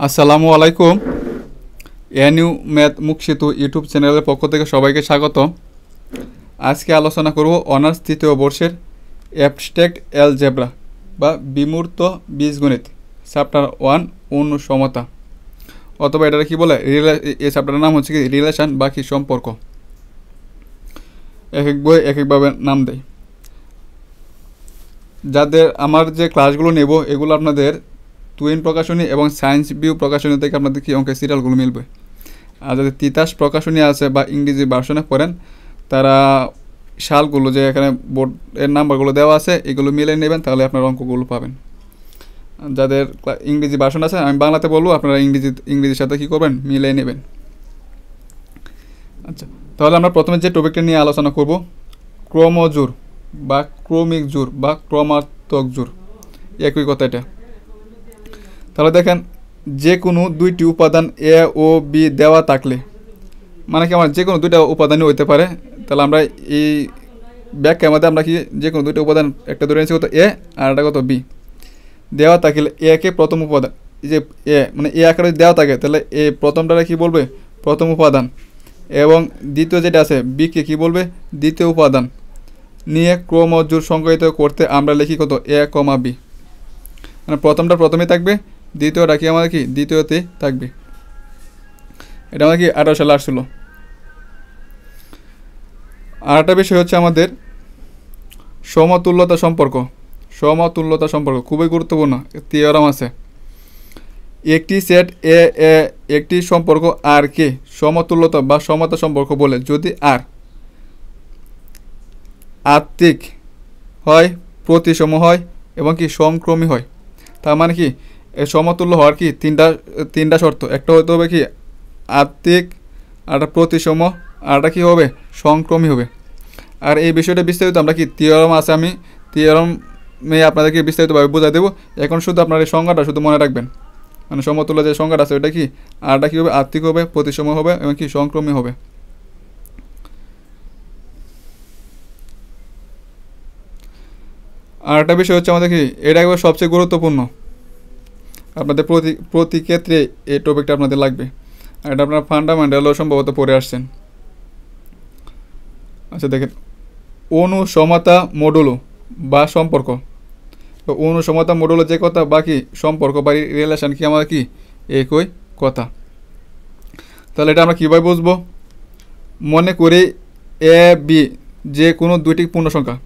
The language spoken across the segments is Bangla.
আসসালামু আলাইকুম। এনইউ ম্যাথ মুখ সেতু ইউটিউব চ্যানেলের পক্ষ থেকে সবাইকে স্বাগত। আজকে আলোচনা করব অনার্স তৃতীয় বর্ষের অ্যাবস্ট্রাক্ট অ্যালজেব্রা বা বিমূর্ত বীজগণিত চ্যাপ্টার 1 অনুসমতা, অথবা এটা কি বলে এই চ্যাপ্টারের নাম হচ্ছে কি রিলেশন বা কি সম্পর্ক। এক এক বই এক একভাবে নাম দেয়। যাদের আমার যে ক্লাসগুলো নেব এগুলো আপনাদের টুইন প্রকাশনী এবং সায়েন্স ভিউ প্রকাশনী থেকে আপনাদের কি অঙ্কের সিরিয়ালগুলো মিলবে। আর যদি তিতাস প্রকাশনী আছে বা ইংরেজি ভার্সনে পড়েন তারা সালগুলো যে এখানে বোর্ডের নাম্বারগুলো দেওয়া আছে এগুলো মিলে নেবেন, তাহলে আপনার অঙ্কগুলো পাবেন। যাদের ইংরেজি ভার্সন আছে আমি বাংলাতে বলবো, আপনারা ইংরেজির সাথে কী করবেন মিলিয়ে নেবেন। আচ্ছা, তাহলে আমরা প্রথমে যে টপিকটা নিয়ে আলোচনা করব ক্রমজোর বা ক্রমিক জোর বা ক্রমাত্মক জোর, একই কথা এটা। তাহলে দেখেন, যে কোনো দুইটি উপাদান এ ও বি দেওয়া থাকলে, মানে কি আমার যে কোনো দুইটা উপাদানই হইতে পারে, তাহলে আমরা এই ব্যাখ্যার মধ্যে আমরা কি যে কোনো দুইটা উপাদান একটা ধরে নিচ্ছি কত এ আর একটা কত বি দেওয়া থাকলে এ কে প্রথম উপাদান, যে এ মানে এ আকারে দেওয়া থাকে তাহলে এ প্রথমটারে কি বলবে প্রথম উপাদান, এবং দ্বিতীয় যেটা আছে বি কে কি বলবে দ্বিতীয় উপাদান নিয়ে ক্রমজোর সংজ্ঞায়িত করতে আমরা লিখি কত এ কমা বি, মানে প্রথমটা প্রথমেই থাকবে, দ্বিতীয়টা কি আমাদের কি দ্বিতীয়তে থাকবে। এটা আমাদের কি 18 সালে আসছিল। আর একটা বিষয় হচ্ছে আমাদের সমতুল্যতা সম্পর্ক। সমতুল্যতা সম্পর্ক খুবই গুরুত্বপূর্ণ, থিওরাম আছে। একটি সেট এ একটি সম্পর্ক আর কে সমতুল্যতা বা সমতা সম্পর্ক বলে যদি আর আত্মিক হয়, প্রতিসম হয় এবং কি সমক্রমী হয়। তার মানে কি সমতুল্য হওয়ার কি তিনটা শর্ত, একটা হতে হবে কি আত্মিক, আরটা প্রতিসম, আরটা কি হবে সমক্রমী হবে। আর এই বিষয়টা বিস্তারিত আমরা কি থিওরাম আছে, আমি থিওরামে আপনাদেরকে বিস্তারিতভাবে বোঝাই দেবো। এখন শুধু আপনার এই সংজ্ঞাটা শুধু মনে রাখবেন, মানে সমতুল্য যে সংজ্ঞাটা আছে ওটা কি আরটা কী হবে আত্মিক হবে, প্রতিসম হবে এবং কি সমক্রমী হবে। আর একটা বিষয় হচ্ছে আমাদের কি এটা একবার সবচেয়ে গুরুত্বপূর্ণ, আপনাদের প্রতি ক্ষেত্রে এই টপিকটা আপনাদের লাগবে। আর এটা আপনারা ফান্ডামেন্টালও সম্ভবত পড়ে আসছেন। আচ্ছা দেখেন, অনুসমতা মডুলো বা সম্পর্ক, অনুসমতা মডুলো যে কথা বাকি সম্পর্ক বা রিলেশন কি আমাদের কি একই কথা। তাহলে এটা আমরা কীভাবে বুঝবো, মনে করি এ বি যে কোনো দুইটি পূর্ণ সংখ্যা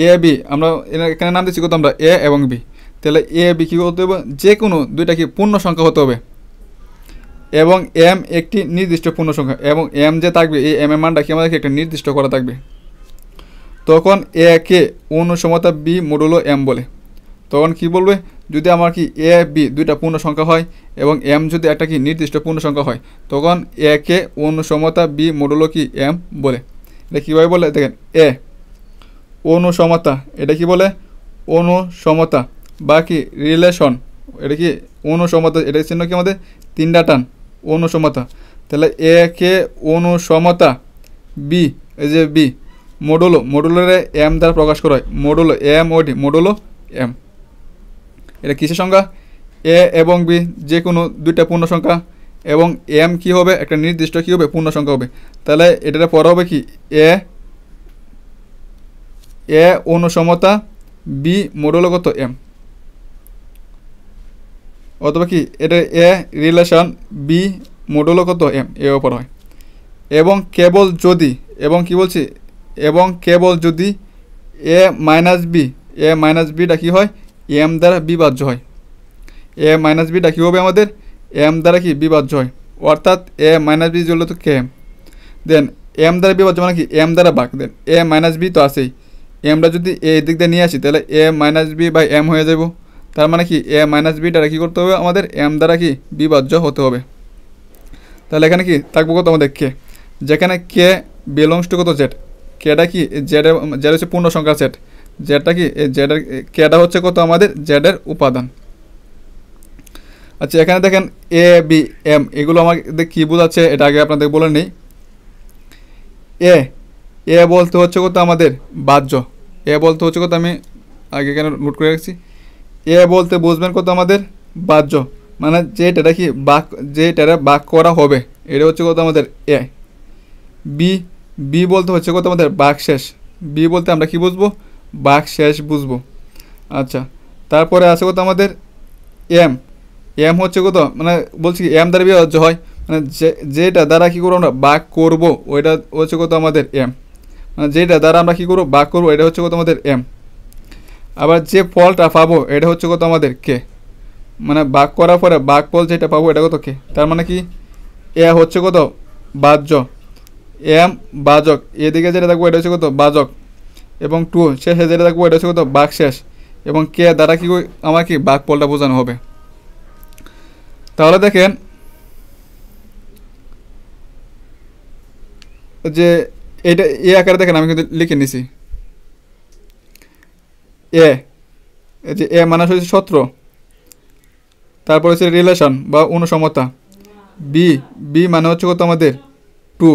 এ বি, আমরা এখানে নাম দিচ্ছি কত আমরা এ এবং বি, তাহলে এ বি কী হতে হবে যে কোনো দুইটা কি পূর্ণ সংখ্যা হতে হবে, এবং এম একটি নির্দিষ্ট পূর্ণ সংখ্যা, এবং এম যে থাকবে এই এম এর মানটা কি আমাদেরকে একটা নির্দিষ্ট করা থাকবে। তখন এ কে অনুসমতা বি মডুলো এম বলে। তখন কি বলবে, যদি আমার কি এ বি দুইটা পূর্ণ সংখ্যা হয় এবং এম যদি একটা কি নির্দিষ্ট পূর্ণ সংখ্যা হয়, তখন এ কে অনুসমতা বি মডুলো কি এম বলে। এটা কীভাবে বলে দেখেন, এ অনুসমতা, এটা কি বলে অনুসমতা বা কি রিলেশন, এটা কি অনুসমতা, এটা চিহ্ন কি আমাদের তিনটা টান অনুসমতা। তাহলে এ কে অনুসমতা বি, এই যে বি মডুলো, মডুলোরে এম দ্বারা প্রকাশ করা হয়, মডুলো এম ও ডি মডুলো এম। এটা কিসের সংখ্যা এ এবং বি যে কোনো দুইটা পূর্ণ সংখ্যা, এবং এম কি হবে একটা নির্দিষ্ট কি হবে পূর্ণ সংখ্যা হবে। তাহলে এটা পড়া হবে কি এ অনুসমতা বি মডুলো কত এম, অথবা কি এটা এ রিলেশন বি মডুলো কত এম এ ওপর হয়। এবং কেবল যদি, এবং কি বলছি এবং কেবল যদি এ মাইনাস বিটা কী হয় এম দ্বারা বিভাজ্য হয়, এ মাইনাস বিটা কী হবে আমাদের এম দ্বারা কি বিভাজ্য হয়, অর্থাৎ এ মাইনাস বি জন্য তো কে এম, দেন এম দ্বারা বিভাজ্য মানে কি এম দ্বারা ভাগ, দেন এ মাইনাস বি তো আছেই, এমটা যদি এই দিক দিয়ে নিয়ে আসি তাহলে এ মাইনাস বি বাই এম হয়ে যাব। তার মানে কি এ মাইনাস বিটা কী করতে হবে আমাদের এম দ্বারা কি বিভাজ্য হতে হবে। তাহলে এখানে কি থাকবো কত আমাদের কে, যেখানে কে বিলংস টু কত জেড, কেটা কি জেড হচ্ছে পূর্ণ সংখ্যা সেট, জেডটা কি জেডের কেটা হচ্ছে কত আমাদের জেডের উপাদান। আচ্ছা এখানে দেখেন এ বি এম এগুলো আমাদের কী বোঝাচ্ছে এটা আগে আপনাদের বলে নেই। এ বলতে হচ্ছে কত আমাদের বাহ্য, এ বলতে হচ্ছে কত আমি আগে এখানে নোট করে রাখছি, এ বলতে বুঝবেন কত আমাদের বাহ্য, মানে যেটা কি ভাগ, যেটা ভাগ করা হবে এটা হচ্ছে কত আমাদের এ। বি, বি বলতে হচ্ছে কত আমাদের ভাগ শেষ। বি বলতে আমরা কি বুঝবো? ভাগ শেষ বুঝবো। আচ্ছা, তারপরে আছে কত আমাদের এম। এম হচ্ছে কত, মানে বলছি এম দ্বারা বিভাজ্য হয়, মানে যেটা দ্বারা কী করবো আমরা ভাগ করবো ওইটা হচ্ছে কত আমাদের এম। মানে যেটা দ্বারা আমরা কী করবো ভাগ করবো এটা হচ্ছে কত আমাদের এম। আবার যে ফলটা পাবো এটা হচ্ছে কত আমাদের কে। মানে ভাগ করার পরে ভাগ ফল যেটা পাবো এটা কত কে। তার মানে কি এ হচ্ছে কত বাহ্য, এম বাজক, এদিকে যেটা থাকবো এটা হচ্ছে কত বাজক, এবং টু শেষে যেটা থাকবো এটা হচ্ছে কত ভাগ শেষ, এবং কে দ্বারা কি আমার কি ভাগ ফলটা বোঝানো হবে। তাহলে দেখেন যে এটা এ আকারে দেখেন আমি কিন্তু লিখে নিছি। এ, যে এ মানে হচ্ছে 17, তারপর হচ্ছে রিলেশন বা অনুসমতা। বি, বি মানে হচ্ছে কত আমাদের 2,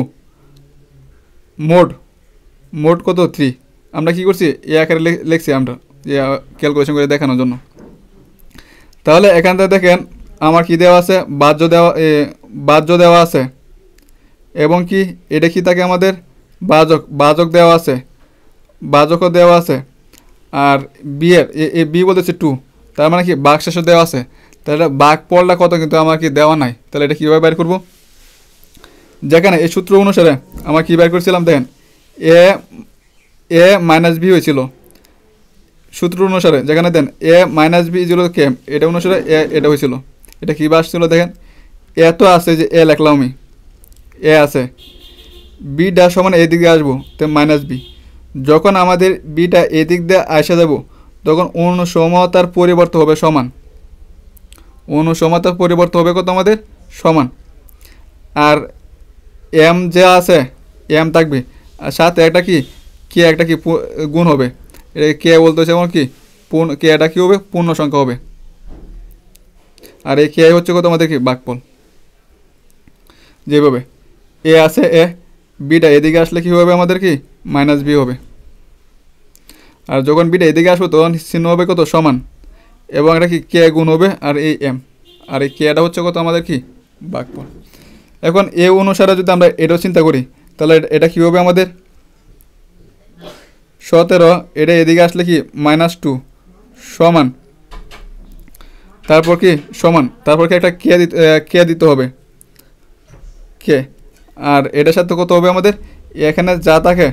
মোড, মোড কত 3। আমরা কি করছি এ আকারে লিখছি আমরা ক্যালকুলেশন করে দেখানোর জন্য। তাহলে এখান থেকে দেখেন আমার কি দেওয়া আছে, বাহ্য দেওয়া আছে, এবং কি এটা কি থাকে আমাদের বাজক, বাজক দেওয়া আছে, বাজকও দেওয়া আছে। আর বি এর বি বলতেছে 2, তার মানে কি ভাগ শেষে দেওয়া আছে। তাহলে ভাগ ফলটা কত কিন্তু আমার কি দেওয়া নাই। তাহলে এটা কীভাবে বের করবো? যেখানে এই সূত্র অনুসারে আমরা কী বের করেছিলাম দেখেন, এ এ মাইনাস বি হয়েছিল সূত্র অনুসারে, যেখানে দেন এ মাইনাস বি ইকুয়াল কে, এটা অনুসারে এটা হয়েছিল। এটা কী আসছিল দেখেন, এ তো আছে যে এ লিখলাম আমি, এ আছে, বিটা সমান এদিকে আসবো তো মাইনাস বি। যখন আমাদের বিটা এদিক দিয়ে আসা যাব তখন অনুসমতার পরিবর্তন হবে সমান, অনুসমতার পরিবর্তন হবে কত আমাদের সমান। আর এম যে আছে এম থাকবে, আর সাথে একটা কি কে একটা কি গুণ হবে। এটা কে বলতে হচ্ছে এমন কি কে এটা কী হবে পূর্ণ সংখ্যা হবে। আর এই কে হচ্ছে কত আমাদের কি ভাগফল। যেভাবে এ আছে এ, বিটা এদিকে আসলে কি হবে আমাদের কি মাইনাস বি হবে। আর যখন বিটা এদিকে আসবে তখন চিহ্ন হবে কত সমান, এবং এটা কি কে গুণ হবে আর এই এম, আর এই কেটা হচ্ছে কত আমাদের কি ভাগফল। এখন এ অনুসারে যদি আমরা এটাও চিন্তা করি তাহলে এটা কী হবে আমাদের 17, এটা এদিকে আসলে কি -2 সমান, তারপর কি সমান, তারপর কি একটা কে দিতে হবে কে, আর এটার সাথে কত হবে আমাদের এখানে যা থাকে,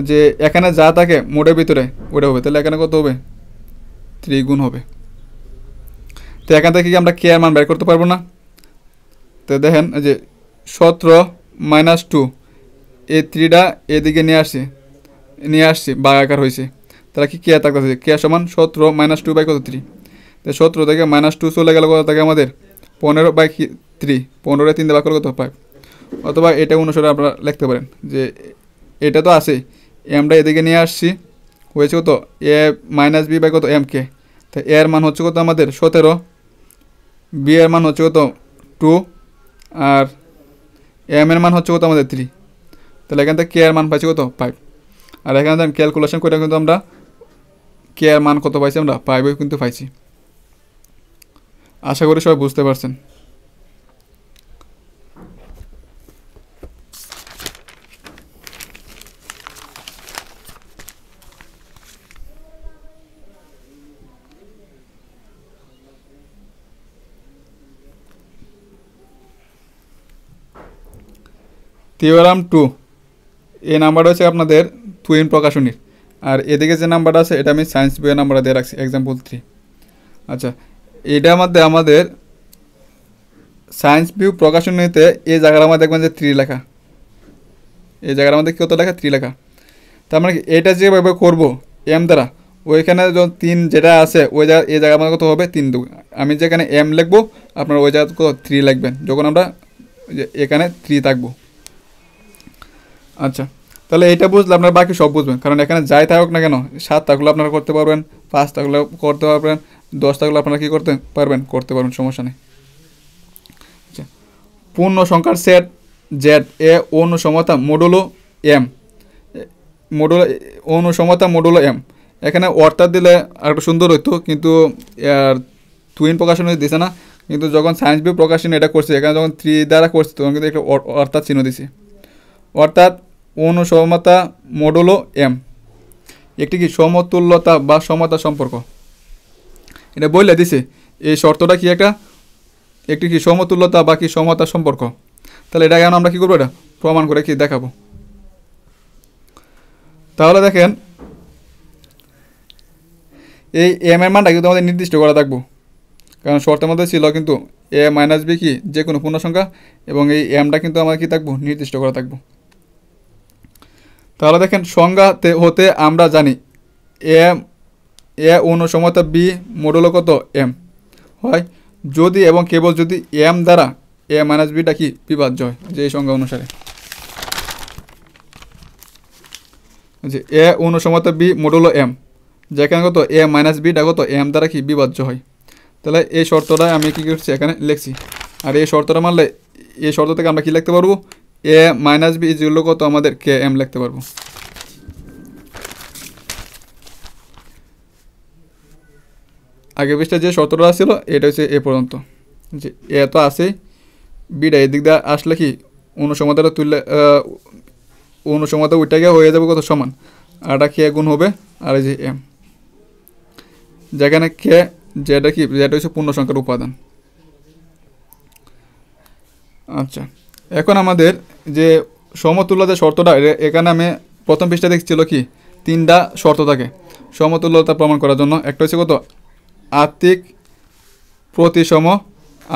যে এখানে যা থাকে মোটের ভিতরে ওটা হবে। তাহলে এখানে কত হবে 3 গুণ হবে। তো এখান থেকে কি আমরা কে এর মান বের করতে পারবো না? তো দেখেন যে 17 - 2 এই 3টা এদিকে নিয়ে আসছি ভাগ আকার হয়েছে। তাহলে কি কে থাকতেছে কে সমান 17 - 2 বাই কত 3। তো 17 থেকে -2 চলে গেল কত থাকে আমাদের 15/3, 15 3 ভাগ করে কত 5। অথবা এটা অনুসারে আপনারা লিখতে পারেন যে এটা তো আছে এমটা এদিকে নিয়ে আসছি হয়েছে কত এ মাইনাস বি বাই কত এম কে। তো এর মান হচ্ছে কত আমাদের 17, বি এর মান হচ্ছে কত 2, আর এম এর মান হচ্ছে কত আমাদের 3। তাহলে এখান থেকে কে এর মান পাইছি কত 5। আর এখানে দেন ক্যালকুলেশন করে কিন্তু আমরা কে এর মান কত পাইছি আমরা 5 কিন্তু পাইছি। আশা করি সবাই বুঝতে পারছেন। থিওরাম 2 এই নাম্বারটা হচ্ছে আপনাদের তুহিন প্রকাশনীর, আর এদিকে যে নাম্বারটা আছে এটা আমি সায়েন্স বইয়ের নাম্বারটা দিয়ে রাখছি এক্সাম্পল 3। আচ্ছা, এটার মধ্যে আমাদের সায়েন্স ভিউ প্রকাশনীতে এই জায়গার মধ্যে দেখবেন যে 3 লেখা, এই জায়গার মধ্যে কত লেখা 3 লেখা। তার মানে এটা যেভাবে করবো এম দ্বারা ওইখানে যখন 3 যেটা আছে ওই জায়গা এই জায়গার মধ্যে কত হবে 3 2। আমি যেখানে এম লিখবো আপনার ওই জায়গায় কত 3 লিখবেন যখন আমরা এখানে 3 থাকবো। আচ্ছা, তাহলে এটা বুঝলে আপনারা বাকি সব বুঝবেন, কারণ এখানে যাই থাকুক না কেন 7 থাকলে আপনারা করতে পারবেন, 5 থাকলে করতে পারবেন, 10 থাকলে আপনারা কী করতে পারবেন, সমস্যা নেই। আচ্ছা, পূর্ণ সংখ্যার সেট জেড এ অনুসমতা মডুলো এম, অনুসমতা মডুলো এম। এখানে অর্থাৎ দিলে আর একটু সুন্দর হইতো, কিন্তু টুইন প্রকাশনী দিছে না, কিন্তু যখন সায়েন্স বি প্রকাশনী এটা করছে, এখানে যখন 3 দ্বারা করছে তখন কিন্তু একটা অর্থাৎ চিহ্ন দিছে। অর্থাৎ অনুসমতা মডুলো এম একটি কি সমতুল্যতা বা সমতা সম্পর্ক, এটা বললে দিছে। এই শর্তটা কি একটি কি সমতুল্যতা বা কি সমতা সম্পর্ক। তাহলে এটা এখন আমরা কী করবো, এটা প্রমাণ করে কি দেখাবো। তাহলে দেখেন এই এম এর মানটা কিন্তু আমাদের নির্দিষ্ট করা থাকবো, কারণ শর্তের মধ্যে ছিল কিন্তু এ মাইনাস বি কি যে কোনো পূর্ণ সংখ্যা, এবং এই এমটা কিন্তু আমার কি থাকবো, নির্দিষ্ট করা থাকবো। তাহলে দেখেন সংজ্ঞাতে হতে আমরা জানি এ অনুসমতা বি মডুলো কত এম হয় যদি এবং কেবল যদি এম দ্বারা এ মাইনাস বিটা কি বিভাজ্য হয়, যে এই সংজ্ঞা অনুসারে যে এ অনুসমতা বি মডুলো এম যেখানে কত এ মাইনাস বিটা কত এম দ্বারা কি বিভাজ্য হয়। তাহলে এই শর্তটা আমি কী করছি এখানে লিখছি, আর এই শর্তটা মানলে এই শর্ত থেকে আমরা কি লিখতে পারবো, এ মাইনাস বি ইজুয়াল কত আমাদের কে এম লিখতে পারবো। আগে পৃষ্ঠায় যে শর্তটা ছিল এটা হচ্ছে এ পর্যন্ত, যে এ তো আসেই, বিটা এদিক দিয়ে আসলে কি অনুসমতাটা তুললে অনুসমতা উঠে গিয়ে হয়ে যাবে কত সমান, আর এটা কে গুণ হবে আর এই যে এম, যেখানে কে যেটা কি যেটা হচ্ছে পূর্ণ সংখ্যার উপাদান। আচ্ছা, এখন আমাদের যে সমতুল্যতা শর্তটা, এখানে আমি প্রথম পৃষ্ঠা দেখছিল কি 3টা শর্ত থাকে সমতুল্যতা প্রমাণ করার জন্য। একটা হচ্ছে কত আত্মিক প্রতিসম,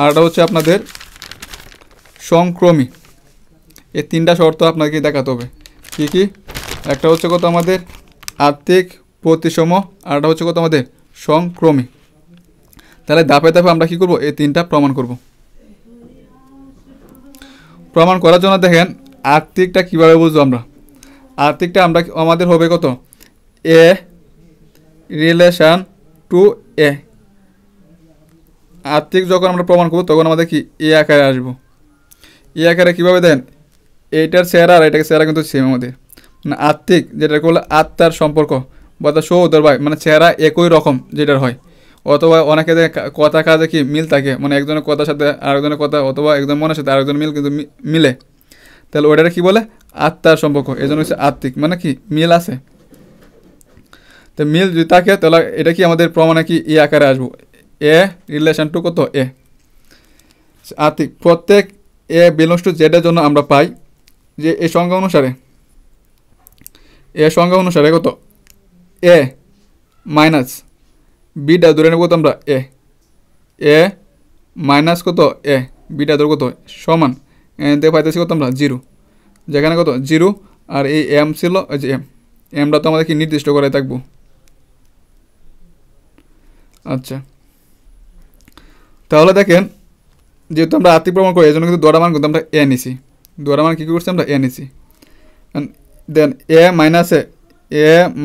আরটা হচ্ছে আপনাদের সংক্রমী। এই 3টা শর্ত আপনাকে দেখাতে হবে। কি কি? একটা হচ্ছে কত আমাদের আত্মিক প্রতিসম, আরটা হচ্ছে কত আমাদের সংক্রমী। তাহলে ধাপে ধাপে আমরা কি করব, এই 3টা প্রমাণ করব। প্রমাণ করার জন্য দেখেন আত্মিকটা কিভাবে বুঝবো আমরা। আত্মিকটা আমরা আমাদের হবে কত এ রিলেশন টু এ। আত্মিক যখন আমরা প্রমাণ করব তখন আমাদের কি এ আকারে আসবো। এ আকারে কীভাবে দেন, এইটার চেহারা আর এটাকে চেহারা কিন্তু সেম আমাদের, মানে আত্মিক যেটা করলে আত্মার সম্পর্ক বা সৌদর ভাই, মানে চেহারা একই রকম যেটার হয়, অথবা অনেকে কথা কাজে কি মিল থাকে, মানে একজনের কথার সাথে আরেকজনের কথা, অথবা একজন মনের সাথে আরেকজন মিল কিন্তু মিলে, তাহলে ওটা কি বলে আত্মার সম্পর্ক। এই জন্য হচ্ছে আত্মিক, মানে কি মিল আছে। তো মিল যদি থাকে তাহলে এটা কি আমাদের প্রমাণে কি এ আকারে আসবো, এ রিলেশন টু কত এ আত্মিক। প্রত্যেক এ বিলংস টু জেডের জন্য আমরা পাই যে এই সংজ্ঞা অনুসারে, এ সংজ্ঞা অনুসারে কত এ মাইনাস বিটা ধরে নেব কত আমরা এ মাইনাস কত এ বিটা ধরে কত সমান দেখে পাইতেছি কত আমরা 0, যেখানে কত 0 আর এই এম ছিল ওই যে এমটা তো আমাদের কি নির্দিষ্ট করে থাকবো। আচ্ছা, তাহলে দেখেন যেহেতু আমরা আত্মিক প্রমাণ করি এই জন্য কিন্তু দোয়ারা মান কিন্তু আমরা এ নিছি, দোয়ারা মান কী করছি আমরা এ নিছি। দেন এ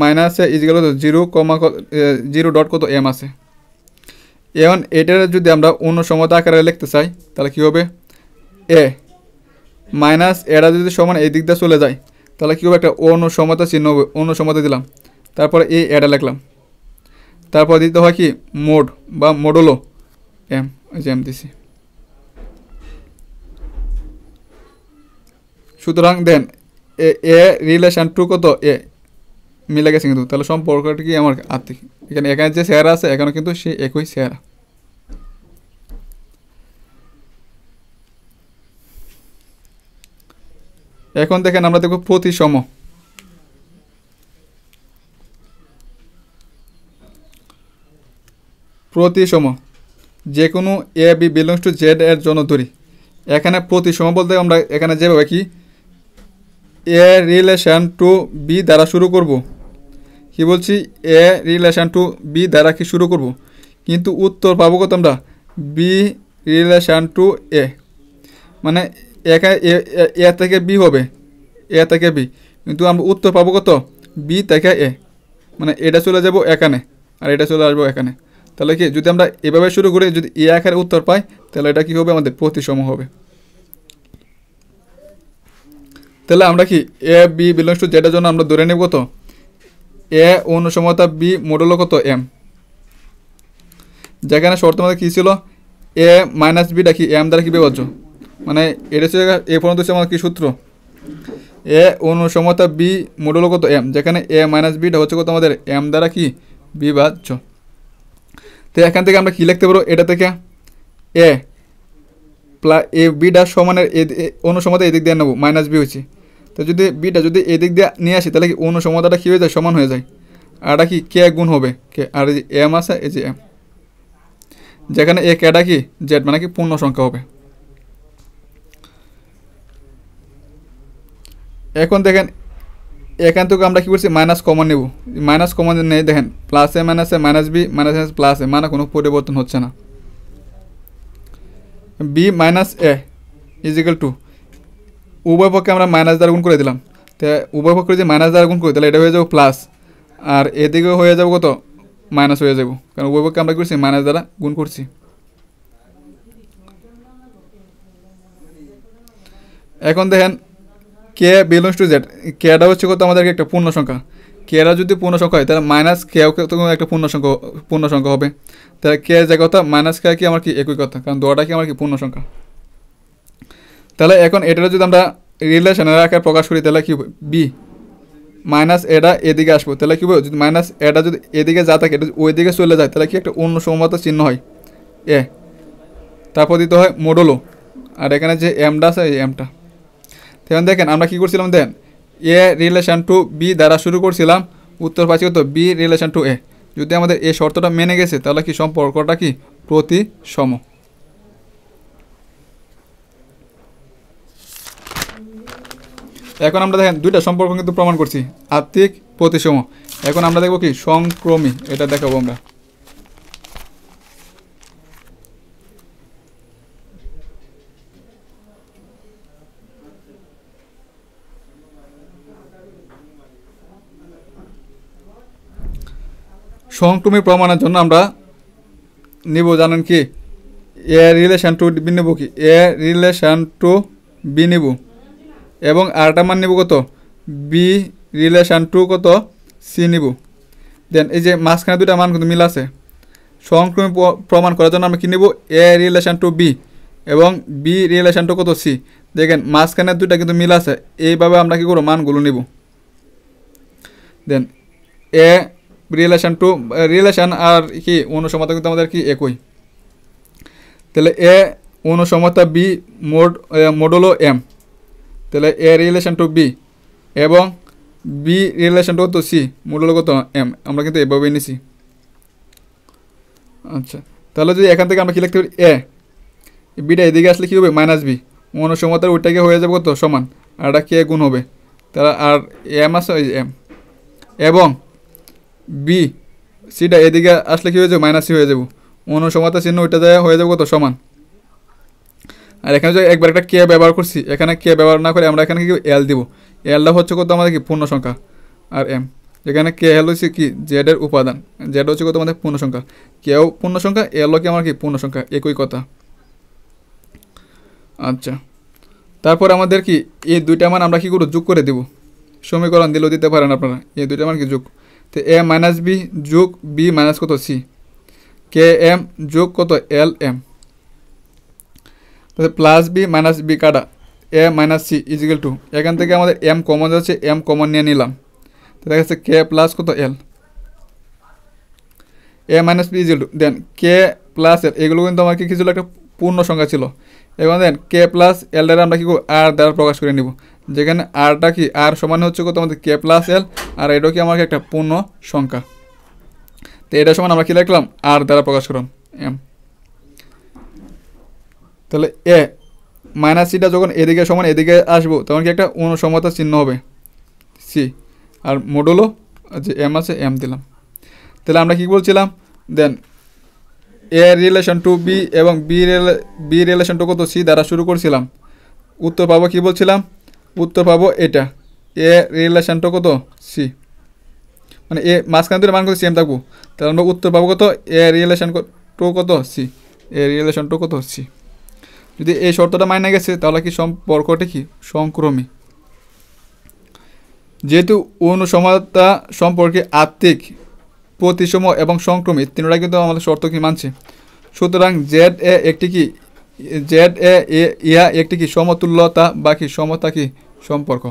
মাইনাসে ইজিক্যাল 0 ডট কত এম আছে। এখন এটার যদি আমরা অন্য সমতা আকারে লিখতে চাই তাহলে কী হবে, এ মাইনাস এরা যদি সমান এই দিক দিয়ে চলে যায় তাহলে কী হবে, একটা অন্য সমতা চিহ্ন হবে, অন্য সমতা দিলাম, তারপরে এই এটা লিখলাম, তারপর দিতে হয় কি মোড বা মডুলো এম, ওই যে এম দিছি। সুতরাং দেন এ রিলেশন টু কত এ মিলে গেছে কিন্তু, তাহলে সম্পর্কটা কি আমার আত্মিক। এখানে যে চেহারা আছে এখানে কিন্তু সে একই চেহারা। এখন দেখেন আমরা দেখব প্রতিসম। প্রতিসম যে কোনো A B belongs to Z এর জন্য ধরি। এখানে প্রতিসম বলতে আমরা এখানে যেভাবে কি এ রিলেশন টু বি দ্বারা শুরু করব, কি বলছি এ রিলেশন টু বি দ্বারা কি শুরু করব, কিন্তু উত্তর পাবো কত আমরা বি রিলেশন টু এ, মানে এখানে এ থেকে বি হবে, এ থেকে বি, কিন্তু আমরা উত্তর পাবো কত বি থেকে এ, মানে এটা চলে যাব এখানে আর এটা চলে আসবো এখানে। তাহলে কি যদি আমরা এভাবে শুরু করি, যদি এ আকারে উত্তর পাই তাহলে এটা কি হবে আমাদের প্রতিসম হবে। তাহলে আমরা কি এ বি বিলংস টু জেডের জন্য আমরা ধরে নেব কত এ অনুসমতা বি মডুলো কত এম, যেখানে শর্ত আমাদের কী ছিল এ মাইনাস বিটা কি এম দ্বারা কি বিভাজ্য, মানে এটা হচ্ছে এ পর্যন্ত হচ্ছে আমাদের কী সূত্র এ অনুসমতা বি মডুলো কত এম, যেখানে এ মাইনাস বিটা হচ্ছে কত আমাদের এম দ্বারা কি বিভাজ্য। তো এখান থেকে আমরা কী লিখতে পারবো, এটা থেকে এ প্লাস এ বিটা সমানের অনুসমতা এদিক দিয়ে নেবো মাইনাস বি হয়েছে। তো যদি বিটা যদি এদিক দিয়ে নিয়ে আসি তাহলে কি অনুসমতাটা কী হয়ে যায় সমান হয়ে যায়, আর এটা কি কে গুণ হবে কে, আর এই যে এম আছে এই যে এম, যেখানে এ কেটা কি জেড মানে কি পূর্ণ সংখ্যা হবে। এখন দেখেন এখান থেকে আমরা কী করছি মাইনাস কমন নেব, মাইনাস কমন নেই দেখেন প্লাস এ মাইনাস বি মাইনাস প্লাস এ মানে কোনো পরিবর্তন হচ্ছে না। বি মাইনাস এ ইজিক্যাল টু উভয় পক্ষে আমরা মাইনাস দ্বারা গুণ করে দিলাম, তো উভয় পক্ষে যদি মাইনাস দ্বারা গুণ করি তাহলে এটা হয়ে যাবো প্লাস, আর এদিকেও হয়ে যাবো কত মাইনাস হয়ে যাব, কারণ উভয় পক্ষে আমরা করছি মাইনাস দ্বারা গুণ করছি। এখন দেখেন কে বিলংস টু জেড, কেটা হচ্ছে কত আমাদেরকে একটা পূর্ণ সংখ্যা, কেরা যদি পূর্ণ সংখ্যা হয় তাহলে মাইনাস কেও তো একটা পূর্ণ সংখ্যা হবে, তাহলে কে যে কথা মাইনাস কে কি আমার কি একই কথা, কারণ দোয়াটা কি আমার কি পূর্ণ সংখ্যা। তাহলে এখন এটার যদি আমরা রিলেশনের আকারে প্রকাশ করি তাহলে কী হবে বি মাইনাস এটা এদিকে আসবো, তাহলে কী হবে যদি মাইনাস এটা যদি এদিকে যা থাকে এটা ওই দিকে চলে যায় তাহলে কি একটা অন্য সমতা চিহ্ন হয় এ, তারপর দিতে হয় মডুলো, আর এখানে যে এমটা আছে এই এমটা। এখন দেখেন আমরা কী করছিলাম দেখেন এ রিলেশন টু বি দ্বারা শুরু করছিলাম, উত্তর পাচ্ছি কত বি রিলেশন টু এ। যদি আমাদের এই শর্তটা মেনে গেছে তাহলে কি সম্পর্কটা কি প্রতিসম। এখন আমরা দেখেন দুইটা সম্পর্ক কিন্তু প্রমাণ করছি আত্মিক প্রতিসম। এখন আমরা দেখব কি সংক্রমী, এটা দেখাবো আমরা। সংক্রমী প্রমাণের জন্য আমরা নিব জানেন কি এ রিলেশন টু বি নেব, কি এ রিলেশন টু বি নিব এবং আরটা মান নিব কত বি রিলেশন টু কত সি নিব। দেন এই যে মাঝখানে দুটা মান কিন্তু মিল আছে, সংক্রমী প্রমাণ করার জন্য আমরা কী নিব এ রিলেশন টু বি এবং বি রিলেশন টু কত সি। দেখেন মাঝখানে দুটা কিন্তু মিল আছে, এইভাবে আমরা কী করবো মানগুলো নিব। দেন এ রিলেশন টু রিলেশন আর কি অনুসমতা কিন্তু আমাদের কি একই, তাহলে এ অনুসমতা বি মডুলো এম, তাহলে এ রিলেশন টু বি এবং বি রিলেশন টু কত সি মডুলো কত এম, আমরা কিন্তু এভাবেই নিছি। আচ্ছা তাহলে যদি এখান থেকে আমরা কী লিখতে পারি এ বিটা এদিকে আসলে কী হবে মাইনাস বি, অনুসমতার ওইটাকে হয়ে যাবে কত সমান, আর এটা কে গুণ হবে, তাহলে আর এম আছে ওই এম, এবং বি সিটা এদিকে আসলে কী হয়ে যাবে মাইনাস সি হয়ে যাবো, অনুসমতা চিহ্ন ওইটা যায় হয়ে যাবে কত সমান। আর এখানে যদি একবার একটা কে ব্যবহার করছি, এখানে কে ব্যবহার না করে আমরা এখানে কি এল দিব, এলটা হচ্ছে কত আমাদের কি পূর্ণ সংখ্যা, আর এম যেখানে কে এল হচ্ছে কি জেডের উপাদান, জেড হচ্ছে কত আমাদের পূর্ণ সংখ্যা, কেও পূর্ণ সংখ্যা এলও কি আমার কি পূর্ণ সংখ্যা একই কথা। আচ্ছা তারপর আমাদের কি এই দুইটা মান আমরা কী করব যোগ করে দেব, সমীকরণ দিলেও দিতে পারেন আপনারা, এই দুইটা মান কি যোগ, তো এ মাইনাস বি যোগ বি মাইনাস কত সি, কে এম যোগ কত এল এম, তাহলে প্লাস বি মাইনাস বি কাটা এ মাইনাস সি ইজিক্যাল টু, এখান থেকে আমাদের এম কমন যাচ্ছে এম কমন নিয়ে নিলাম, তো দেখা যাচ্ছে কে প্লাস কত এল, এ মাইনাস বি ইজিক্যাল টু দেন কে প্লাস এল, এগুলো কিন্তু আমার কি কিছু একটা পূর্ণ সংখ্যা ছিল, এবং দেন কে প্লাস এল দ্বারা আমরা কী করব আর দ্বারা প্রকাশ করে নিব, যেখানে আরটা কি আর সমান হচ্ছে কত আমাদের কে প্লাস এল, আর এটাও কি আমার একটা পূর্ণ সংখ্যা, তো এটা সমান আমরা কী লিখলাম আর দ্বারা প্রকাশ করলাম এম। তাহলে এ মাইনাস সিটা যখন এদিকে সমান এদিকে আসবো তখন কি একটা অনুসমতা চিহ্ন হবে সি, আর মডুলো যে এম আছে এম দিলাম। তাহলে আমরা কী বলছিলাম দেন এ রিলেশন টু বি এবং বি রিলেশন টু কত সি দ্বারা শুরু করছিলাম, উত্তর পাবো কী বলছিলাম, উত্তর পাবো এটা এ রিলেশন টু কত সি, মানে এ মাঝখান থেকে মান কত সেম থাকবো, তাহলে আমরা উত্তর পাবো কত এ রিলেশন টু কত সি, এ রিলেশন টু কত সি। যদি এই শর্তটা মাইনে গেছে তাহলে কি সম্পর্কটা কি সংক্রমী। যেহেতু অনুসমতা সম্পর্কে আত্মিক প্রতিসম এবং সংক্রমী তিনটা কিন্তু আমাদের শর্ত কি মানছে, সুতরাং জেড এ একটি কি জেড এ ইহা একটি কি সমতুল্যতা বা কি সমতা কি সম্পর্ক।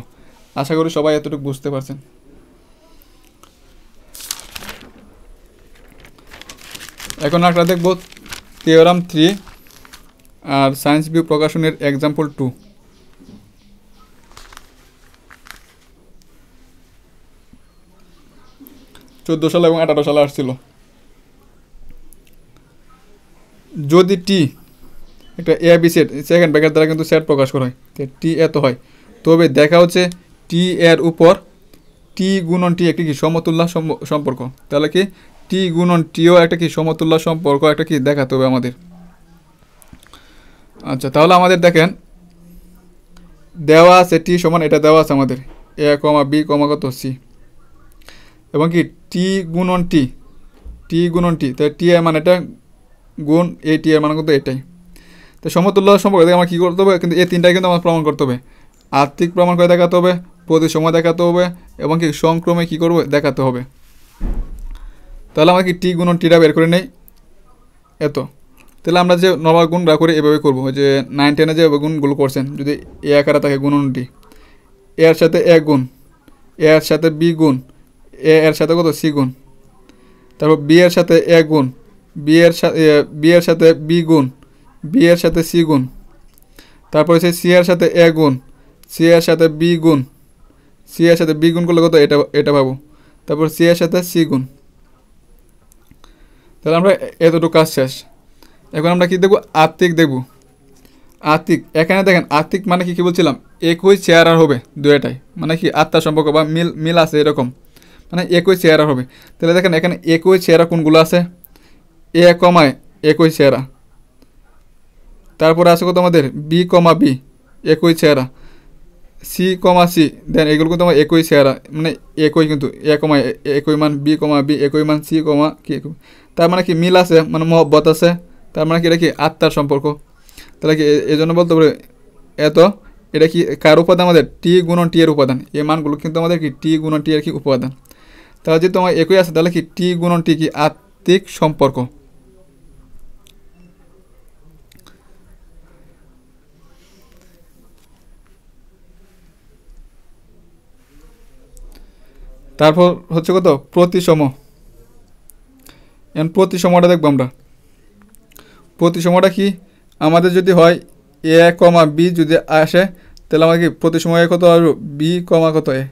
আশা করি সবাই এতটুকু বুঝতে পারছেন। এখন আমরা দেখব থিওরাম 3 আর সায়েন্স ভিউ প্রকাশনের এক্সাম্পল 2। 14 সালে এবং 18 সালে আসছিল। যদি টি একটা A B set second bracket দ্বারা কিন্তু সেট প্রকাশ করা হয়, টি এত হয়, তবে দেখা হচ্ছে টি এর উপর টি গুণন টি একটি কি সমতুল্য সম্পর্ক। তাহলে কি টি গুণন টিও একটা কি সমতুল্য সম্পর্ক একটা কি দেখাতে হবে আমাদের। আচ্ছা, তাহলে আমাদের দেখেন দেওয়া আছে টি সমান, এটা দেওয়া আছে আমাদের এ কমা বি কমা কত সি, এবং কি টি গুণন টি, টি গুণন টি, তাহলে টি এর মানে এটা গুণ এই টি এর মানে কিন্তু এটাই। তো সমতুল্য সম্পর্ক দেখে আমার কী করতে হবে, কিন্তু এই তিনটাই কিন্তু আমার প্রমাণ করতে হবে। আত্মিক প্রমাণ করে দেখাতে হবে, প্রতি সময় দেখাতে হবে, এবং কি সংক্রমে কী করবো দেখাতে হবে। তাহলে আমরা কি টি গুণন টিটা বের করে নেই এত। তাহলে আমরা যে নর্মাল গুণটা করে এভাবে করবো, যে 9, 10 যে গুণগুলো করছেন, যদি এ আকারে থাকে গুণন টি, এর সাথে এ গুণ, এর সাথে বি গুণ, এর সাথে কত সি গুণ, তারপর বি এর সাথে এ গুণ, বি এর সাথে বি গুণ, বি এর সাথে সি গুণ, তারপরে সি এর সাথে এ গুণ, সি এর সাথে বি গুণ, সি এর সাথে বি গুণ করলে কত এটা পাবো, তারপর সি এর সাথে সি গুণ। তাহলে আমরা এতটুকু কাজ শেষ। এখন আমরা কি দেখবো, আত্মিক দেখবো। আত্মিক এখানে দেখেন আত্মিক মানে কি বলছিলাম, একই চেহারার হবে দুইটাই, মানে কি আত্মার সম্পর্ক বা মিল আছে এরকম, মানে একই চেহারা হবে। তাহলে দেখেন এখানে একই চেহারা কোনগুলো আছে, এ কমায় একই চেহারা, তারপরে আছে কত আমাদের বি কমা বি একই চেহারা, সি কমা সি, দেন এগুলো কিন্তু আমার একই চেহারা, মানে একই কিন্তু এ কমা একই মান, বি কমা বি একই মান, সি কমা কি একই, তার মানে কি মিল আছে, মানে মহব্বত আছে, তার মানে কি এটা কি আত্মার সম্পর্ক। তাহলে কি এই জন্য বলতে পারে এত, এটা কি কার উপাদান আমাদের টি গুণন টি এর উপাদান, এই মানগুলো কিন্তু আমাদের কি টি গুণন টি এর কি উপাদান। তাহলে যদি তোমার একই আছে তাহলে কি টি গুণন টি কি আত্মিক সম্পর্ক। তারপর হচ্ছে কত প্রতিসম। এখন প্রতিসমটা দেখবো আমরা। প্রতিসমটা কি আমাদের যদি হয় এ কমা বি যদি আসে, তাহলে আমার কি প্রতিসময়ে কত আসবো বি কমা কত এ,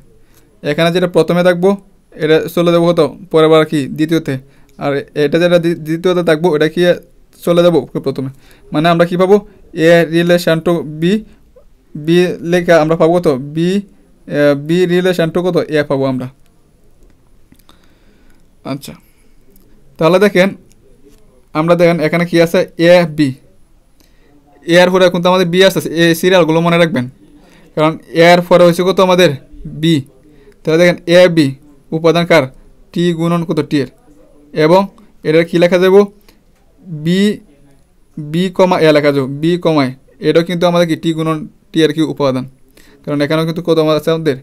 এখানে যেটা প্রথমে থাকবো এটা চলে যাবো কত পরের বার কি দ্বিতীয়তে, আর এটা যেটা দ্বিতীয়তে থাকবো এটা কি চলে যাবো প্রথমে, মানে আমরা কি পাবো a relation to b, b লেখা আমরা পাবো কত বি, বি রিলেশন টু কত এ পাবো আমরা। আচ্ছা, তাহলে দেখেন আমরা দেখেন এখানে কি আছে এ বি, এর পরে কিন্তু আমাদের বি আসছে, এই সিরিয়ালগুলো মনে রাখবেন, কারণ এর পরে হয়েছে কত আমাদের বি। তাহলে দেখেন এ বি উপাদান কার টি গুণন কত টি এর, এবং এটা কী লেখা যাব বি, বি কমা এ লেখা যাব, বি কমায় এটাও কিন্তু আমাদের কি টি গুণন টি এর কি উপাদান, কারণ এখানেও কিন্তু কত আছে আমাদের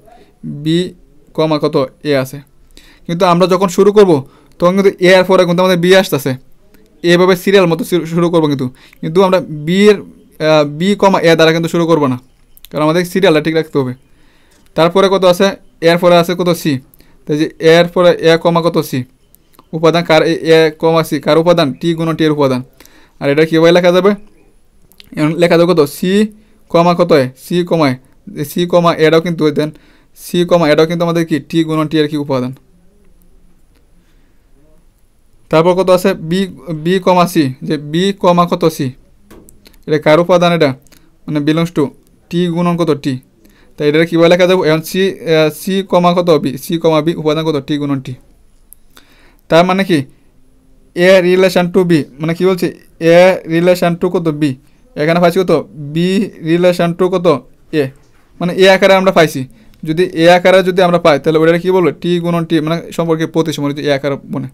বি কমা কত এ আছে। কিন্তু আমরা যখন শুরু করব তখন কিন্তু এ এর পরে কিন্তু আমাদের বি আসতেছে, এভাবে সিরিয়াল মতো শুরু করবো, কিন্তু আমরা বি কমা এ দ্বারা কিন্তু শুরু করবো না, কারণ আমাদের সিরিয়ালটা ঠিক রাখতে হবে। তারপরে কত আছে এর পরে আছে কত সি, তাই যে এর পরে এ কমা কত সি উপাদান কার, এ কমা সি কার উপাদান টি গুণ টি এর উপাদান। আর এটা কীভাবে লেখা যাবে, লেখা যাবে কত সি কমা কত এ, সি কমায় সি কমা এটাও কিন্তু দেন, সি কমা এটাও কিন্তু আমাদের কি টি গুণ টি এর কি উপাদান। তারপর কত আছে বি, বি কমা সি, যে বি কমা কত সি এটা কার উপাদান, এটা মানে বিলংস টু টি গুণন কত টি, তাই এটা কীভাবে লেখা যাবো এখন সি, সি কমা কত বি, সি কমা বি উপাদান কত টি গুণন টি। তার মানে কি এ রিলেশন টু বি, মানে কি বলছে এ রিলেশন টু কত বি, এখানে পাইছি কত বি রিলেশন টু কত এ, মানে এ আকারে আমরা পাইছি। যদি এ আকারে যদি আমরা পাই তাহলে ওটা কী বলবো টি গুণন টি, মানে সম্পর্কে প্রতি সময় যদি এ আকারে মনে।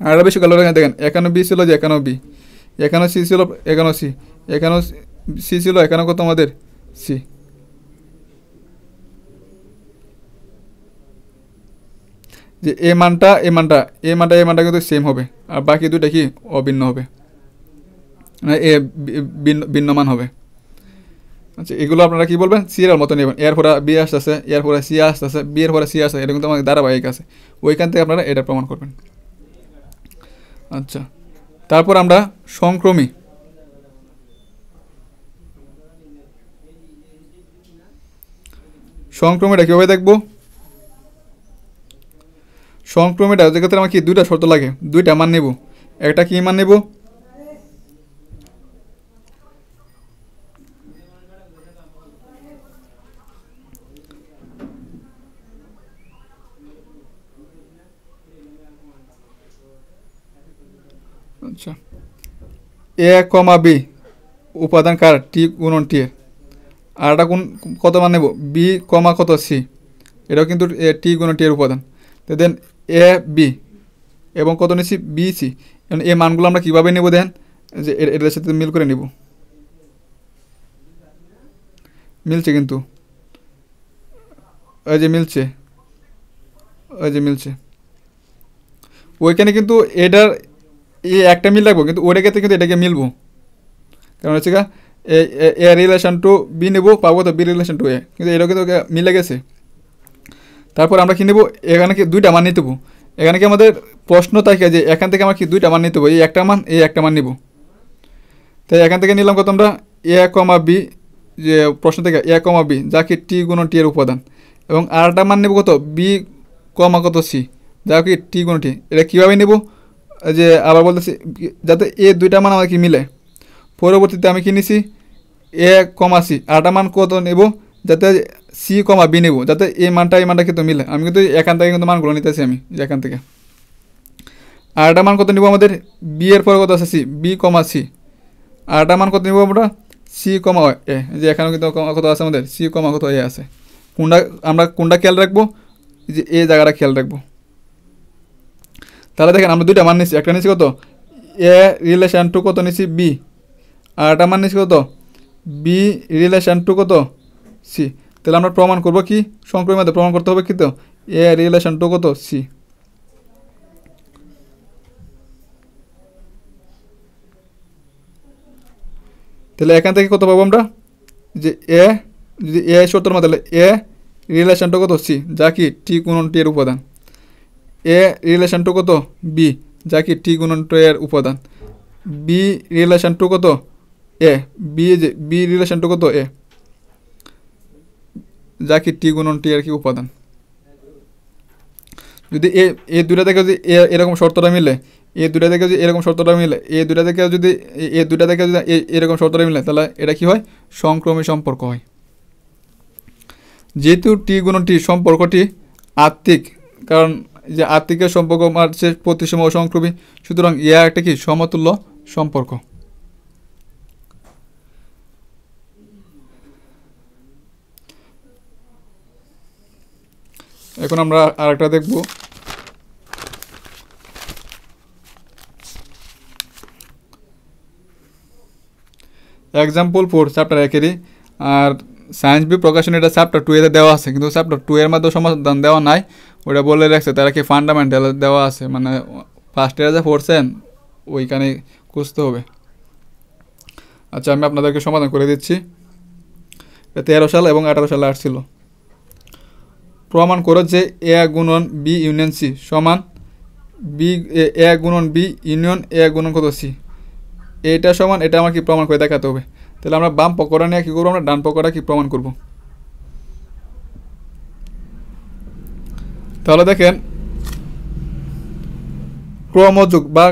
আর বেশি গেল দেখেন এখানেও বি ছিল, যে এখানেও বি, এখানেও সি ছিল, এখানেও সি, এখানেও সি ছিল, এখানেও কত আমাদের সি। যে এ মানটা কিন্তু সেম হবে, আর বাকি দুইটা কি অভিন্ন হবে। মানে এ ভিন্ন মান হবে। আচ্ছা, এগুলো আপনারা কি বলবেন, সিরিয়াল মতো নেবেন। এর পরে বি আসতেছে, এর পরে সি আসতেছে, বি এর পরে সি আসছে, এটা কিন্তু আমাদের ধারাবাহিক আছে, ওইখান থেকে আপনারা এটা প্রমাণ করবেন। আচ্ছা, তারপর আমরা সংক্রমী। সংক্রমীটা কীভাবে দেখবো? সংক্রমীটা যেক্ষেত্রে আমার কি দুইটা শর্ত লাগে, দুইটা মান নেব। একটা কি মান নেব, আচ্ছা, এ কমা বি উপাদান কার, টি গুণন টি এর। আর একটা কোন কত মান নেব, বি কমা কত সি, এটাও কিন্তু টি গুণন টি এর উপাদান। তো দেন এ বি এবং কত নিচ্ছি বি সি। এখন এই মানগুলো আমরা কীভাবে নেব, দেন যে এটার সাথে মিল করে নিব, মিলছে কিন্তু, ওই যে মিলছে, ওই যে মিলছে। ওইখানে কিন্তু এটার এই একটা মিল রাখবো, কিন্তু ওইটা ক্ষেত্রে কিন্তু এটাকে মিলবো, কারণ হচ্ছে গা এ রিলেশন টু বি নেবো, পাবো তো বি রিলেশন টু এ, কিন্তু এটাও কিন্তু মিলে গেছে। তারপর আমরা কি নেব, এখানে কি দুইটা মান নিতে হবো। এখানে কি আমাদের প্রশ্ন থাকে যে এখান থেকে আমরা কি দুইটা মান নিতে হবো, এই একটা মান, এই একটা মান নিব। তাই এখান থেকে নিলাম কত আমরা, এ কমা বি, যে প্রশ্ন থেকে এ কমা বি যা কি টি গুণন টি এর উপাদান, এবং আরটা মান নেব কত, বি কমা কত সি যা কি টি গুণন টি। এটা কীভাবে নেব, যে আবার বলতেছি যাতে এ দুইটা মান আমাদের কি মিলে। পরবর্তীতে আমি কি নিছি, এ কমা সি, আরটা মান কত নেব, যাতে সি কমা বি নেব, যাতে এই মানটা কিন্তু মিলে। আমি কিন্তু এখান থেকে কিন্তু মানগুলো নিতেছি আমি, যে এখান থেকে। আরটা মান কত নিব আমাদের, বি এর পরে কত আছে সি, বি কমা সি। আরটা মান কত নিব আমরা, সি কমা এ, যে এখানেও কিন্তু কত আছে আমাদের, সি কমা কত এ আছে। কোনটা আমরা কোনটা খেয়াল রাখবো, যে এ জায়গাটা খেয়াল রাখবো। তাহলে দেখেন আমরা দুইটা মান নিচ্ছি, একটা নিচ্ছি কত, এ রিলেশন টু কত নিচ্ছি বি, আর একটা মান নিচ্ছি কত, বি রিলেশন টু কত সি। তাহলে আমরা প্রমাণ করবো কি, সংক্রমী মধ্যে প্রমাণ করতে হবে কি, তো এ রিলেশন টু কত সি। তাহলে এখান থেকে কত পাবো আমরা, যে এ যদি এ শর্তের মধ্যে, তাহলে এ রিলেশন টু কত সি যা কি টি গুণন টি এর উপাদান, এ রিলেশন টু কত বি যা কি টি গুণন টি এর উপাদান, বি রিলেশন টু কত এ, বি যে বি রিলেশন টু কত এ যা কি টি গুণন টি এর কি উপাদান। যদি এ দুটা থেকে যদি এরকম শর্তটা মিলে, এ দুটা থেকে যদি এরকম শর্তটা মিলে, এ দুটা থেকে যদি এরকম শর্তটা মিলে, তাহলে এটা কি হয়, সংক্রমী সম্পর্ক হয়। যেহেতু টি গুণন টি সম্পর্কটি আত্মিক, কারণ যে আত্মিকের সম্পর্ক মারছে প্রতিসম ও সংক্রমী, সুতরাং ইয়া একটা কি সমতুল্য সম্পর্ক। এখন আমরা আরেকটা দেখব, এক্সাম্পল 4 চ্যাপ্টার 1-এরই। আর সায়েন্স বি প্রকাশন এটা চ্যাপ্টার 2 এর দেওয়া আছে, কিন্তু চ্যাপ্টার 2 এর মধ্যে সমাধান দেওয়া নাই, ওটা বলে রাখছে তারা কি ফান্ডামেন্টাল দেওয়া আছে, মানে ফার্স্ট ইয়ারে যা পড়ছেন ওইখানে খুঁজতে হবে। আচ্ছা, আমি আপনাদেরকে সমাধান করে দিচ্ছি। 13 সাল এবং 18 সালে আসছিল। প্রমাণ করো যে এ গুণন বি ইউনিয়ন সি সমান বি, এ গুণন বি ইউনিয়ন এ গুণন কত সি। এটা সমান, এটা আমার কি প্রমাণ করে দেখাতে হবে। তাহলে আমরা বাম পকড়া নিয়ে কী করবো, আমরা ডান পকড়া কি প্রমাণ করব। তাহলে দেখেন, ক্রমযোগ বা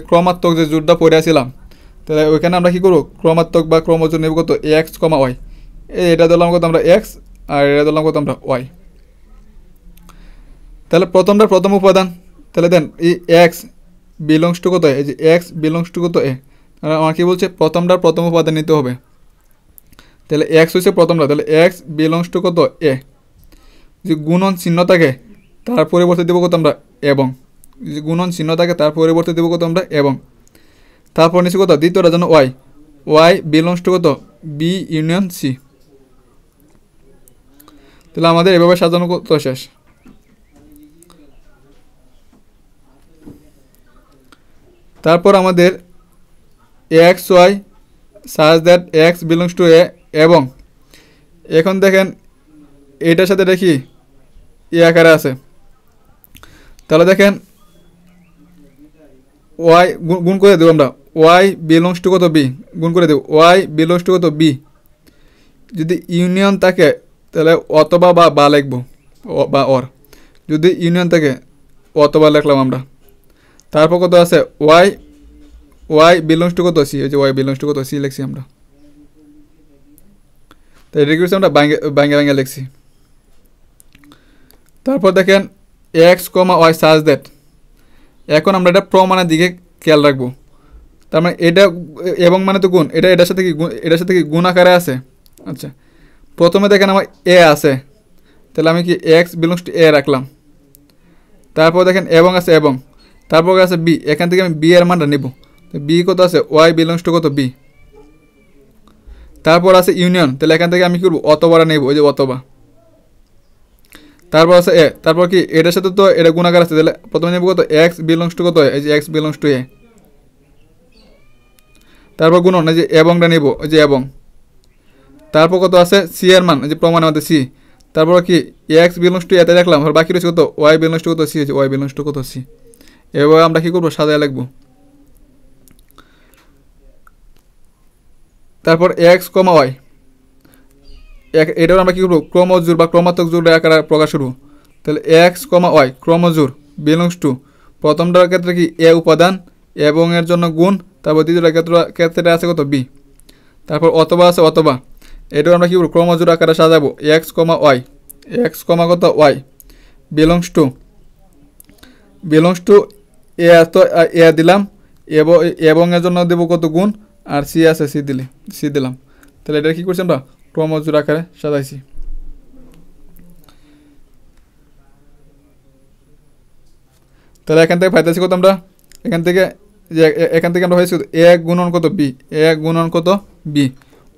ক্রমাত্মক যে জোরটা পড়ে আসছিলাম, তাহলে ওইখানে আমরা কী করবো, ক্রমাত্মক বা ক্রমযোগ নেব কত, এক্স কমা ওয়াই। এটা দিলাম কত আমরা এক্স, আর এটা দিলাম কত আমরা ওয়াই। তাহলে প্রথম উপাদান, তাহলে দেন এই এক্স বিলংস টু কত, এই যে এক্স বিলংস টু কত এ, আমার কি বলছে প্রথম উপাদান নিতে হবে। তাহলে এক্স হচ্ছে প্রথমটা, তাহলে এক্স বিলংস টু কত এ। যে গুণন চিহ্ন থাকে তার পরিবর্তে দেবো কত আমরা এবং, যে গুণন চিহ্ন থাকে তার পরিবর্তে দেবো কত আমরা এবং। তারপর নিচ্ছি কত, দ্বিতীয়টার জন্য ওয়াই, ওয়াই বিলংস টু কত বি ইউনিয়ন সি। তাহলে আমাদের এভাবে সাজানো কত শেষ। তারপর আমাদের X Y such that X belongs to A, এবং এখন দেখেন এটার সাথে দেখি এ আকারে আছে, তাহলে দেখেন ওয়াই গুণ করে দেবো আমরা, ওয়াই বিলংস টু কত বি, গুণ করে দেবো ওয়াই বিলংস টু কত বি। যদি ইউনিয়ন থাকে তাহলে অথবা বা লিখবো বা অর, যদি ইউনিয়ন থাকে অথবা লিখলাম আমরা। তারপর কত আছে ওয়াই বিলংস টু কত সি, ওই যে ওয়াই বিলংস টু কত সি লিখছি আমরা, তো এটা কি আমরা ভাঙে লিখছি। তারপর দেখেন x comma y such that, এখন আমরা এটা প্রমাণের দিকে খেয়াল রাখবো। তার মানে এটা এবং মানে তো গুণ, এটার সাথে কি এটার সাথে কি গুণ আকারে আছে। আচ্ছা, প্রথমে দেখেন আমার এ আছে, তাহলে আমি কি এক্স বিলংস টু এ রাখলাম। তারপর দেখেন এবং আছে, এবং তারপর আছে বি, এখান থেকে আমি বি এর মানটা নিব, বি কত আছে ওয়াই বিলংস টু কত বি। তারপর আছে ইউনিয়ন, তাহলে এখান থেকে আমি কি করবো অতবাটা নেব, ওই যে অতবা। তারপর আছে এ, তারপর কি এটার সাথে তো এটা গুণাকার আছে, তাহলে প্রথমে নেব কত এক্স বিলংস টু কত, এই যে এক্স বিলংস টু এ। তারপর গুণন, এই যে এবংটা নেব, ওই যে এবং। তারপর কত আছে সি এর মান, এই যে প্রমাণ আমাদের সি। তারপর কি এক্স বিলংস টু এতে রাখলাম, আর বাকি রয়েছে কত ওয়াই বিলংস টু কত সি, হচ্ছে ওয়াই বিলংস টু কত সি। এবার আমরা কি করবো সাজায় লিখবো। তারপর এক্স কমা ওয়াই, এটাও আমরা কী করবো ক্রমজোর বা ক্রমাত্মক জোর আকারে প্রকাশ করবো। তাহলে এক্স কমা ওয়াই ক্রমজোর বিলংস টু, প্রথমটার ক্ষেত্রে কি এ উপাদান এবং এর জন্য গুণ, তারপর দ্বিতীয়টার ক্ষেত্রে আছে কত বি। তারপর অথবা আছে অথবা, এটাও আমরা কী করবো ক্রমজোর আকারে সাজাবো। এক্স কমা ওয়াই, এক্স কমা কত ওয়াই বিলংস টু এ তো এ দিলাম, এবং এর জন্য দেবো কত গুণ, আর সি আছে সি দিলাম। তাহলে এটা কী করছি আমরা ক্রমজোর আকারে সাজাইছি। তাহলে এখান থেকে পাইতেছি কত আমরা, এখান থেকে আমরা হয়েছি এ গুণন কত বি, এ গুণন কত বি।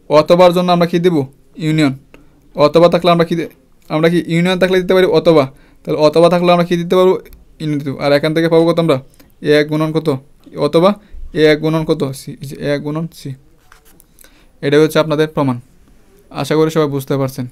অথবার জন্য আমরা কি দেব ইউনিয়ন, অথবা থাকলে আমরা কি ইউনিয়ন থাকলে দিতে পারি অথবা, তাহলে অথবা থাকলে আমরা কি দিতে পারবো ইউনিয়ন দেবো। আর এখান থেকে পাবো কত আমরা এ গুণন কত অথবা এ গুণন কত সি, এ গুণন সি। এটাই হচ্ছে আপনাদের প্রমাণ। আশা করি সবাই বুঝতে পারছেন।